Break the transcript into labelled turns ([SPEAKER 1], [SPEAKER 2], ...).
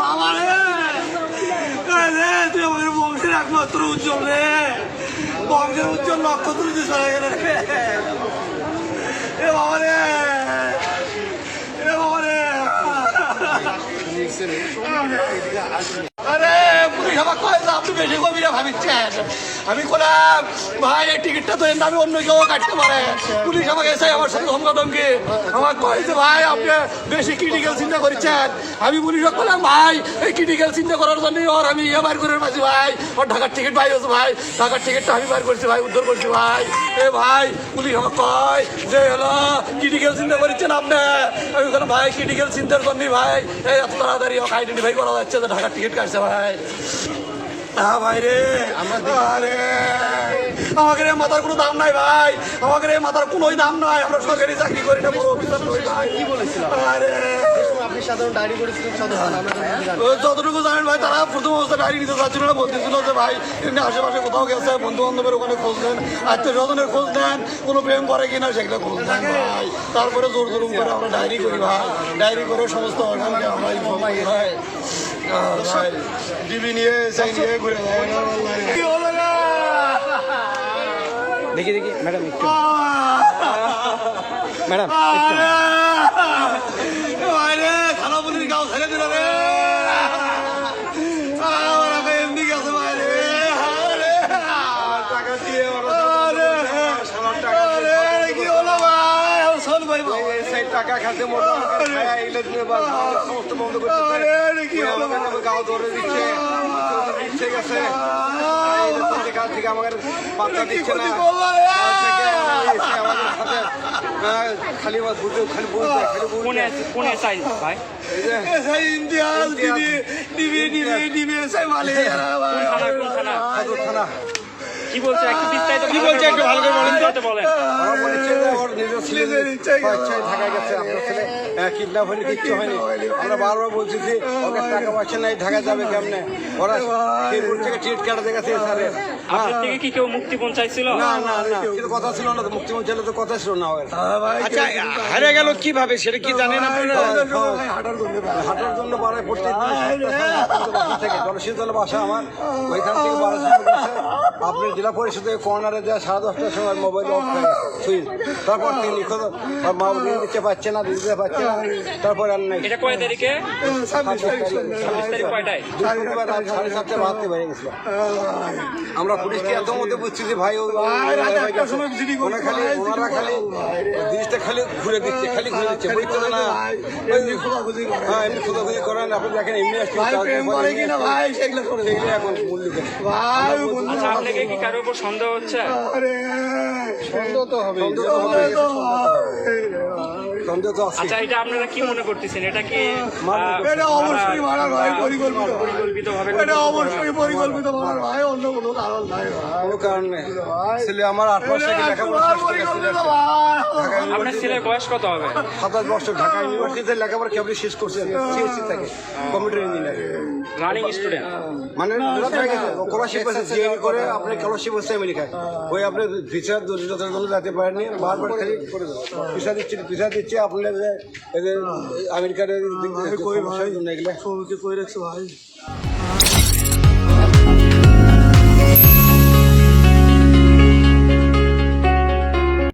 [SPEAKER 1] বাবা রে তুই আমাদের বংশের একমাত্র উজ্জ্বল রে, বংশের উজ্জ্বল নক্ষত্র তুই চলে গেলে রে। এ বাবা রে, এ বাবা রে। আরে পুলিশ আমাকে কয় যে আপনি বেশি কবিরা ভাবিচ্ছেন। আমি বললাম ভাই এই টিকিটটা তো এর নামে অন্য কেউ কাটতে পারে। পুলিশ আমাকে এসে আমার সাথে ধমকাধমকি আমার কয়েছে ভাই আপনি বেশি ক্রিটিক্যাল চিন্তা করছেন। আমি পুলিশকে বললাম ভাই এই ক্রিটিক্যাল চিন্তা করার জন্যই ওর আমি বার করে পাচ্ছি ভাই, ওর ঢাকার টিকিট ভাই হচ্ছে ভাই, ঢাকার টিকিটটা আমি বার করছি ভাই, উদ্ধার করছি ভাই। এ ভাই পুলিশ আমাকে কয় যে হলো ক্রিটিক্যাল চিন্তা করছেন আপনি। আমি বললাম ভাই ক্রিটিক্যাল চিন্তার জন্যই ভাই এই এত তাড়াতাড়ি ওকে আইডেন্টিফাই করা যাচ্ছে যে ঢাকার টিকিট কাটছে ভাই। হ্যাঁ ভাই রে, আমাকে রে মাথার কোনো দাম নাই ভাই, আমাকে রে মাথার কোনোই দাম নাই। আমরা সরকারি চাকরি করি না, বড় অফিসার নই ভাই। কি বলেছিলাম আপনি সাধারণ ডায়েরি করেছিলেন? যতটুকু জানেন ভাই তারা প্রথম অবস্থায় ডায়েরি নিতে চাচ্ছিল না, বলতেছিল যে ভাই এমনি আশেপাশে কোথাও গেছে, বন্ধু বান্ধবের ওখানে খোঁজ নেন, আত্মীয় স্বজনের খোঁজ নেন, কোনো প্রেম করে কিনা সেগুলো খোঁজ নেন ভাই। তারপরে জোর জোর করে আমরা ডায়েরি করি ভাই, ডায়েরি করে সমস্ত অর্গানকে আমরা ইনফর্ম করি ভাই। ডিবি নিয়ে সেই নিয়ে ঘুরে যায়।
[SPEAKER 2] দেখি দেখি ম্যাডাম একটু, ম্যাডাম
[SPEAKER 1] থানা পুলিশ গাও ছেড়ে দিল রে, এমনি গেছে বাইরে টাকা দিয়ে কি হলো ভাই? শোন ভাই সেই টাকা খাতে সমস্ত বন্ধ করছে, কি হলো গাও ধরে দিচ্ছে গেছে থেকে আমাকে পাত্তা দিচ্ছে না, খালি বুঝতে খালি বলতে
[SPEAKER 2] কোনে চাই ভাই
[SPEAKER 1] থানা
[SPEAKER 2] কি বলছে একটু বিস্তারিত কি বলছে একটু ভালো করে বলেন তো বলেন।
[SPEAKER 1] ওরা বলেছে যে ওর নিজের ছেলে ঢাকায় গেছে, আপনার ছেলে কিডন্যাপ হয়নি, কিচ্ছু হয়নি। আমরা বারবার বলছি যে ওকে টাকা পয়সা নাই, ঢাকা যাবে কেমনে? ওরা ফেরপুর থেকে টিকিট কাটাতে গেছে স্যারের।
[SPEAKER 2] আপনার থেকে কি কেউ মুক্তিপণ চাইছিল?
[SPEAKER 1] না না না, কিন্তু কথা ছিল না তো, মুক্তিপণ চাইলে তো কথা ছিল না।
[SPEAKER 2] আচ্ছা হারিয়ে গেল কিভাবে সেটা কি জানেন আপনারা?
[SPEAKER 1] হাঁটার জন্য বাড়ায় পড়তে থেকে জলশীতল বাসা আমার, ওইখান থেকে আপনার জেলা পরিষদে কর্নারে দেওয়া 10:30টার সময় মোবাইল অফ সুইচ, তারপর থেকে নিখোঁজ, মা দিতে পারছে না, দিতে পারছে না, তারপর আর নাই।
[SPEAKER 2] এটা কয় তারিখে? 26 তারিখ কয়টায়?
[SPEAKER 1] 7:30 বাড়তে বেড়ে গেছিল। আমরা পুলিশকে এত মধ্যে বুঝছি যে ভাই ওনারা খালি জিনিসটা খালি ঘুরে দিচ্ছে, খালি ঘুরে দিচ্ছে, বুঝতে না। এমনি খোঁজাখুঁজি করেন আপনি দেখেন, এমনি আসছে এখন মূল্য
[SPEAKER 2] আচ্ছা আপনাকে কি কারোর উপর সন্দেহ হচ্ছে?
[SPEAKER 1] সন্দেহ তো হবে, সন্দেহ তো আছে।
[SPEAKER 2] আচ্ছা এটা আপনারা কি মনে করতেছেন? এটা কি
[SPEAKER 1] অবশ্যই মারার ভাই,
[SPEAKER 2] পরিকল্পিতভাবে?
[SPEAKER 1] পরিকল্পিত মারার ভাই, অন্য কোনো কারণ নাই, কোনো কারণ নেই। ছেলে আমার 8 মাস থেকে লেখাপড়া শেষ করে
[SPEAKER 2] আপনার ছেলের বয়স কত হবে?
[SPEAKER 1] 27 বছর, ঢাকা ইউনিভার্সিটিতে লেখাপড়া কেবল শেষ করছে, সিএসসি থেকে কম্পিউটার ইঞ্জিনিয়ার,
[SPEAKER 2] রানিং স্টুডেন্ট।
[SPEAKER 1] মানে স্কলারশিপ আছে, জিএনই করে আপনার স্কলারশিপ হচ্ছে আমেরিকায়, ওই আপনি ভিসার জন্য যেতে পারেননি, বারবার খালি ভিসা দিচ্ছে আপনার আমেরিকার এগুলো কই রাখছে ভাই।